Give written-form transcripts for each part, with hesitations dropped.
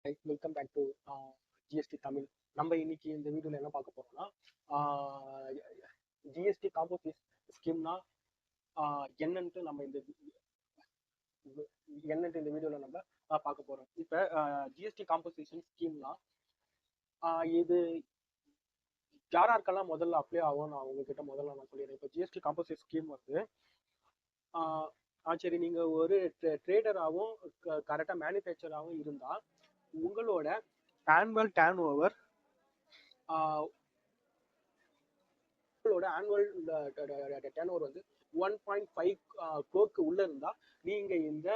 Welcome back to GST Tamil. நம்ம இன்னைக்கு இந்த வீடியோல என்ன பார்க்க போறோம்னா, ஜிஎஸ்டி காம்போசிட் ஸ்கீம்னா என்னன்ட்டு நம்ம இந்த வீடியோல நம்ம பார்க்க போறோம். இப்ப ஜிஎஸ்டி காம்போசிஷன் ஸ்கீம்னா இது யாராருக்கெல்லாம் முதல்ல அப்ளை ஆகும் நான் உங்ககிட்ட முதல்ல நான் சொல்லிடுறேன். இப்போ ஜிஎஸ்டி காம்போசிட் ஸ்கீம் வந்து சரி, நீங்க ஒரு ட்ரேடராகவும் கரெக்டா மேனுஃபேக்சராகவும் இருந்தா உங்களோட ஆனுவல் டர்ன் ஓவர் வந்து 1.5 crore உள்ள இருந்தா நீங்க இந்த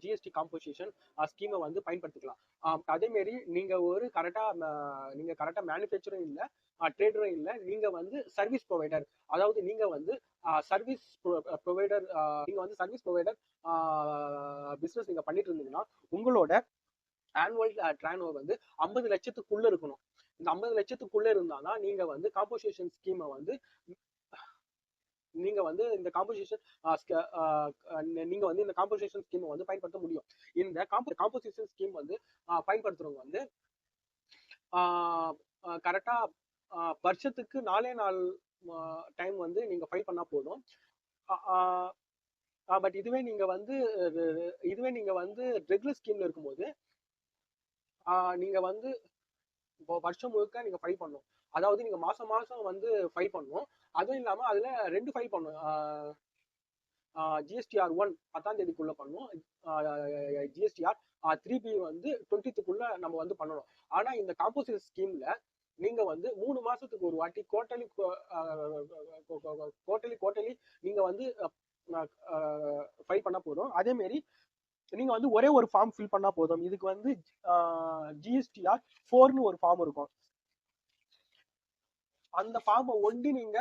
ஜிஎஸ்டி காம்போசிஷன் ஸ்கீமை வந்து பயன்படுத்திக்கலாம். அதே மாதிரி நீங்க ஒரு கரெக்டா மேனுஃபேக்சரும் இல்ல, ட்ரேடரும் இல்ல, நீங்க வந்து சர்வீஸ் ப்ரொவைடர், அதாவது நீங்க வந்து சர்வீஸ் ப்ரொவைடர் பிசினஸ் நீங்க பண்ணிட்டு இருந்தீங்கன்னா உங்களோட ஆனுவல் டர்ன் ஓவர் வந்து 50 லட்சத்துக்குள்ள இருக்கணும். இந்த 50 லட்சத்துக்குள்ள இருந்தாதான் நீங்க வந்து காம்போசிஷன் ஸ்கீமை வந்து நீங்க வந்து இந்த காம்போசிஷன் ஸ்கீமை வந்து பயன்படுத்த முடியும். இந்த காம்போசிஷன் ஸ்கீம் வந்து பயன்படுத்துறவங்க வந்து கரெக்டா வருஷத்துக்கு 4 டைம் வந்து நீங்க ஃபைல் பண்ணா போதும். பட் இதுவே நீங்க வந்து ரெகுலர் ஸ்கீம்ல இருக்கும்போது நீங்க வந்து வருஷம் முழுக்க நீங்க ஃபைல் பண்ணணும். அதாவது நீங்க மாசம் வந்து ஃபைல் பண்ணணும். அதுவும் இல்லாம அதுல 2 ஃபைல் பண்ணணும். ஜிஎஸ்டிஆர் 1 10ஆம் தேதிக்குள்ள பண்ணணும், ஜிஎஸ்டிஆர் 3B வந்து 20th நம்ம வந்து பண்ணணும். ஆனா இந்த காம்போசிட் ஸ்கீம்ல நீங்க வந்து 3 மாசத்துக்கு ஒரு வாட்டி குவார்டர்லி நீங்க வந்து ஃபைல் பண்ணா போதும். அதே மாதிரி நீங்க வந்து ஒரே ஒரு ஃபார்ம் ஃபில் பண்ணா போதும். இதுக்கு வந்து ஜிஎஸ்டிஆர் 4ன்னு ஒரு ஃபார்ம் இருக்கும். அந்த ஃபார்மை ஒண்டி நீங்க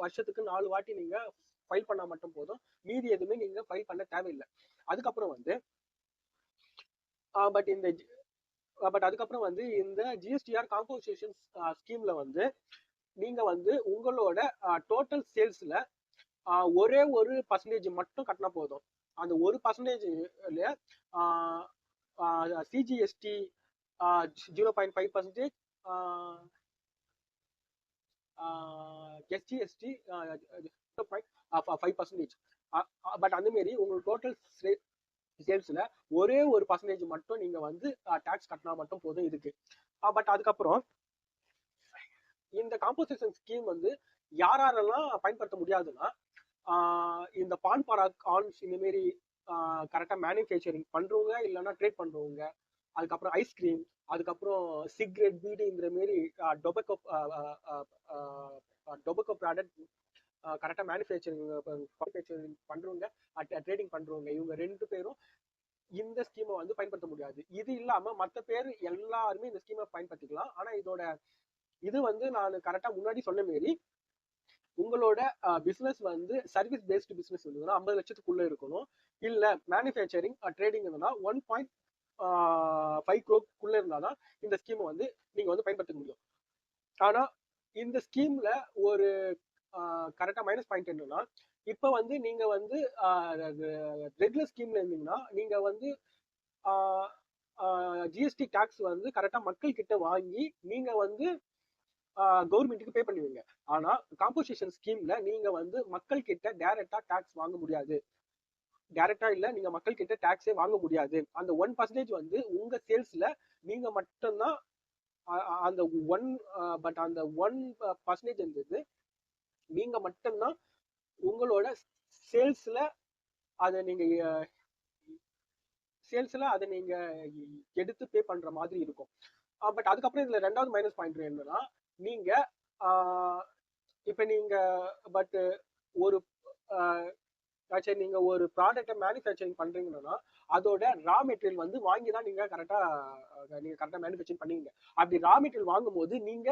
வருஷத்துக்கு 4 வாட்டி நீங்க ஃபைல் பண்ணா மட்டும் போதும். மீதி எதுவுமே நீங்க ஃபைல் பண்ண தேவையில்லை. அதுக்கப்புறம் வந்து இந்த ஜிஎஸ்டிஆர் காம்போசிஷன் ஸ்கீம்ல வந்து நீங்க வந்து உங்களோட டோட்டல் சேல்ஸ்ல ஒரே ஒரு பர்சன்டேஜ் மட்டும் கட்டினா போதும். அந்த ஒரு பர்சன்டேஜ்ல சிஜிஎஸ்டி 0.5%, எஸ்ஜிஎஸ்டி 0.5%. பட் அந்த மாதிரி உங்களுக்கு டோட்டல் சேல்ஸ்ல ஒரே ஒரு பர்சன்டேஜ் மட்டும் நீங்க வந்து டாக்ஸ் கட்டினா மட்டும் போதும் இதுக்கு. பட் அதுக்கப்புறம் இந்த காம்போசிஷன் ஸ்கீம் வந்து யாரெல்லாம் பயன்படுத்த முடியாதுன்னா, இந்த பான் பராக் ஆன்ஸ் இந்த மாதிரி கரெக்டா மேனுஃபேக்சரிங் பண்றவங்க, இல்லைன்னா ட்ரேட் பண்றவங்க, அதுக்கப்புறம் ஐஸ்கிரீம், அதுக்கப்புறம் சிகரெட், பீடிங்கிற மாதிரி டொபக்கோ ப்ராடக்ட் கரெக்டா மேனுஃபேக்சரிங் பண்றவங்க, ட்ரேடிங் பண்றவங்க, இவங்க 2 பேரும் இந்த ஸ்கீமை வந்து பயன்படுத்த முடியாது. இது இல்லாம மற்ற பேர் எல்லாருமே இந்த ஸ்கீமை பயன்படுத்திக்கலாம். ஆனா இது வந்து நான் கரெக்டா முன்னாடி சொன்ன மாதிரி உங்களோட பிசினஸ் வந்து சர்வீஸ் பேஸ்டு பிசினஸ் இருந்ததுன்னா 50 லட்சத்துக்குள்ள இருக்கணும். இல்ல மேனுஃபேக்சரிங் ட்ரேடிங் இருந்ததுன்னா 1.5 crore இருந்தாதான் இந்த ஸ்கீமை வந்து நீங்க வந்து பயன்படுத்த முடியும். ஆனா இந்த ஸ்கீம்ல ஒரு கரெக்டா மைனஸ் பாயிண்ட் என்னன்னா, இப்ப வந்து நீங்க வந்து ரெகுலர் ஸ்கீம்ல இருந்தீங்கன்னா நீங்க வந்து ஜிஎஸ்டி டாக்ஸ் வந்து கரெக்டா மக்கள் கிட்ட வாங்கி நீங்க வந்து கவர்மெண்ட்டுக்கு பே பண்ணுவீங்க. ஆனா காம்போசிஷன் ஸ்கீம்ல நீங்க வந்து மக்கள் கிட்ட டைரக்டா டாக்ஸ் வாங்க முடியாது. டைரக்டா இல்ல, நீங்க மக்கள் கிட்ட டாக்ஸே வாங்க முடியாது. அந்த 1% வந்து உங்க சேல்ஸ்ல நீங்க மட்டும்தான் அந்த 1% இருந்தது நீங்க மட்டும்தான் உங்களோட சேல்ஸ்ல அதை நீங்க எடுத்து பே பண்ற மாதிரி இருக்கும். பட் அதுக்கப்புறம் இதுல 2வது மைனஸ் பாயிண்ட் என்னன்னா, நீங்க இப்ப நீங்க நீங்க ஒரு ப்ராடக்ட்டை மேனுஃபேக்சரிங் பண்றீங்கன்னா அதோட ரா மெட்டீரியல் வந்து வாங்கிதான் நீங்க கரெக்டா மேனுஃபேக்சரிங் பண்ணுவீங்க. அப்படி ரா மெட்டீரியல் வாங்கும் போது நீங்க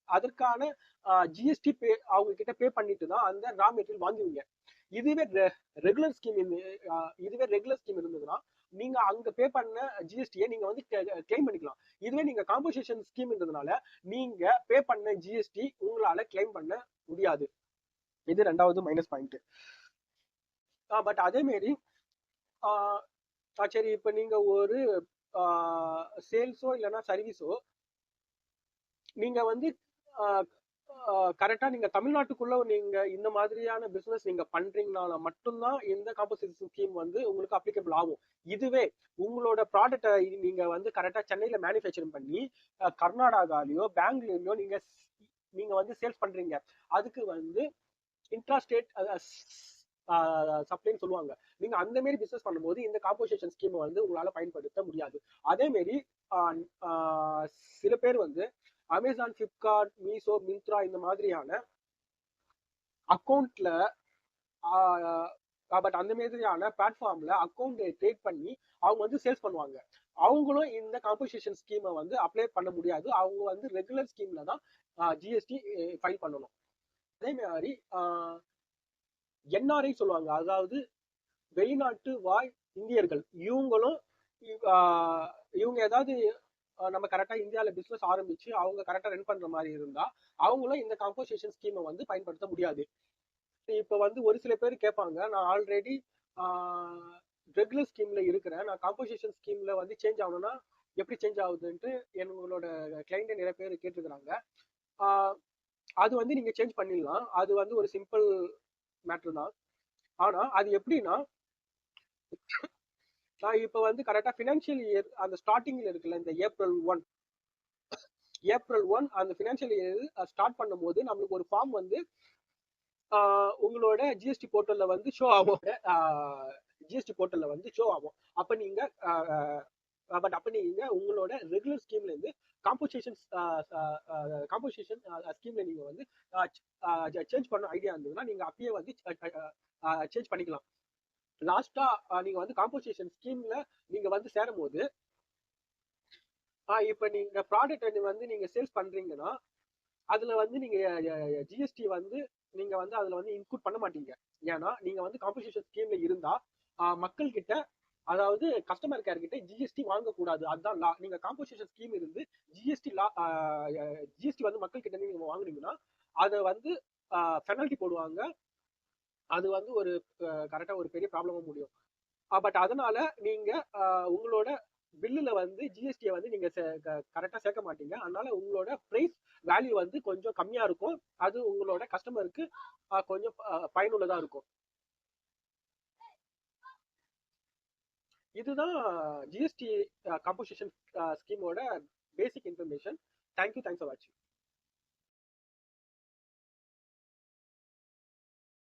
அதற்கான ஜிஎஸ்டி அவங்க கிட்ட பே பண்ணிட்டு தான் அந்த ரா மெட்டீரியல் வாங்குவீங்க. இதுவே ரெகுலர் ஸ்கீம் இருந்ததுன்னா நீங்க அங்க பே பண்ண ஜிஎஸ்டியை நீங்க வந்து கிளைம் பண்ணிக்கலாம். இதுவே நீங்க காம்போசிஷன் ஸ்கீம் இருந்ததுனால நீங்க பே பண்ண ஜிஎஸ்டி உங்களால கிளைம் பண்ண முடியாது. இது 2வது மைனஸ் பாயிண்ட். பட் அதே மாதிரி சரி, இப்ப நீங்க ஒரு சேல்ஸோ இல்லைன்னா சர்வீஸோ நீங்க வந்து கரெக்டா நீங்க தமிழ்நாட்டுக்குள்ள நீங்க இந்த மாதிரியான பிசினஸ் நீங்க பண்றீங்கனால மட்டும்தான் இந்த காம்பன்சேஷன் ஸ்கீம் வந்து உங்களுக்கு அப்ளிகபிள் ஆகும். இதுவே உங்களோட ப்ராடக்ட்டை நீங்க வந்து கரெக்டா சென்னையில மேனுஃபேக்சரிங் பண்ணி கர்நாடகாலயோ பெங்களூர்லயோ நீங்க நீங்க வந்து சேல்ஸ் பண்றீங்க, அதுக்கு வந்து இன்ட்ரா ஸ்டேட் சப்ளைன்னு சொல்லுவாங்க. நீங்க அந்த மாதிரி பிசினஸ் பண்ணும்போது இந்த காம்பன்சேஷன் ஸ்கீம் வந்து உங்களால பயன்படுத்த முடியாது. அதே மாதிரி சில பேர் வந்து அமேசான், பிளிப்கார்ட், மீஷோ, மிந்த்ரா இந்த மாதிரியான அக்கௌண்ட்ல பட் அந்த மாதிரியான பிளாட்ஃபார்ம்ல அக்கௌண்ட் கிரியேட் பண்ணி அவங்க வந்து சேல்ஸ் பண்ணுவாங்க. அவங்களும் இந்த காம்பன்சேஷன் ஸ்கீமை வந்து அப்ளை பண்ண முடியாது. அவங்க வந்து ரெகுலர் ஸ்கீம்ல தான் ஜிஎஸ்டி ஃபைல் பண்ணணும். அதே மாதிரி என்ஆர்ஐ சொல்லுவாங்க, அதாவது வெளிநாட்டு வாழ் இந்தியர்கள். இவங்களும் இவங்க ஏதாவது நம்ம கரெக்டா இந்தியாவில பிசினஸ் ஆரம்பிச்சு அவங்க கரெக்டா ரன் பண்ற மாதிரி இருந்தா அவங்களும் இந்த காம்பன்சேஷன் ஸ்கீமை வந்து பயன்படுத்த முடியாது. இப்ப வந்து ஒரு சில பேர் கேட்பாங்க, நான் ஆல்ரெடி ரெகுலர் ஸ்கீம்ல இருக்கிறேன், நான் காம்பன்சேஷன் ஸ்கீம்ல வந்து சேஞ்ச் ஆகணும்னா எப்படி சேஞ்ச் ஆகுதுன்ட்டு எங்களோட கிளைண்ட் நிறைய பேர் கேட்டிருக்கிறாங்க. அது வந்து நீங்க சேஞ்ச் பண்ணிடலாம். அது வந்து ஒரு சிம்பிள் மேட்டர் தான். ஆனா அது எப்படின்னா, நான் இப்ப வந்து கரெக்டா பினான்சியல் இயர் அந்த ஸ்டார்டிங்ல இருக்குல்ல, இந்த ஏப்ரல் 1 அந்த பினான்சியல் இயர் ஸ்டார்ட் பண்ணும் போது நம்மளுக்கு ஒரு ஃபார்ம் வந்து உங்களோட ஜிஎஸ்டி போர்ட்டல்ல வந்து ஷோ ஆகும். ஜிஎஸ்டி போர்ட்டல்ல வந்து ஷோ ஆகும். அப்ப நீங்க உங்களோட ரெகுலர் ஸ்கீம்ல இருந்து காம்பன்சேஷன் ஸ்கீம்ல நீங்க வந்து சேஞ்ச் பண்ண ஐடியா இருந்ததுன்னா நீங்க அப்பயே வந்து சேஞ்ச் பண்ணிக்கலாம். லாஸ்டா நீங்க வந்து காம்பன்சேஷன் ஸ்கீம்ல நீங்க வந்து சேரும் போது இப்ப நீங்க ப்ராடக்ட் வந்து நீங்க சேல்ஸ் பண்றீங்கன்னா அதுல வந்து நீங்க ஜிஎஸ்டி வந்து நீங்க வந்து அதுல வந்து இன்க்ளூட் பண்ண மாட்டீங்க. ஏன்னா நீங்க வந்து காம்பன்சேஷன் ஸ்கீம்ல இருந்தா மக்கள் கிட்ட, அதாவது கஸ்டமர் கேர் கிட்ட ஜிஎஸ்டி வாங்கக்கூடாது. அதுதான் லா. நீங்க காம்பன்சேஷன் ஸ்கீம் இருந்து ஜிஎஸ்டி வந்து மக்கள் கிட்ட நீங்க வாங்குனீங்கன்னா அதை வந்து பெனல்டி போடுவாங்க. அது வந்து ஒரு கரெக்டா ஒரு பெரிய ப்ராப்ளமா முடியும். பட் அதனால நீங்க உங்களோட பில்லுல வந்து ஜிஎஸ்டியை வந்து நீங்க கரெக்டா சேர்க்க மாட்டீங்க. அதனால உங்களோட பிரைஸ் வேல்யூ வந்து கொஞ்சம் கம்மியா இருக்கும். அது உங்களோட கஸ்டமருக்கு கொஞ்சம் பயனுள்ளதா இருக்கும். இதுதான் ஜிஎஸ்டி காம்பன்சேஷன் ஸ்கீமோட பேசிக் இன்ஃபர்மேஷன். தேங்க்யூ ஃபார் வாட்சிங்.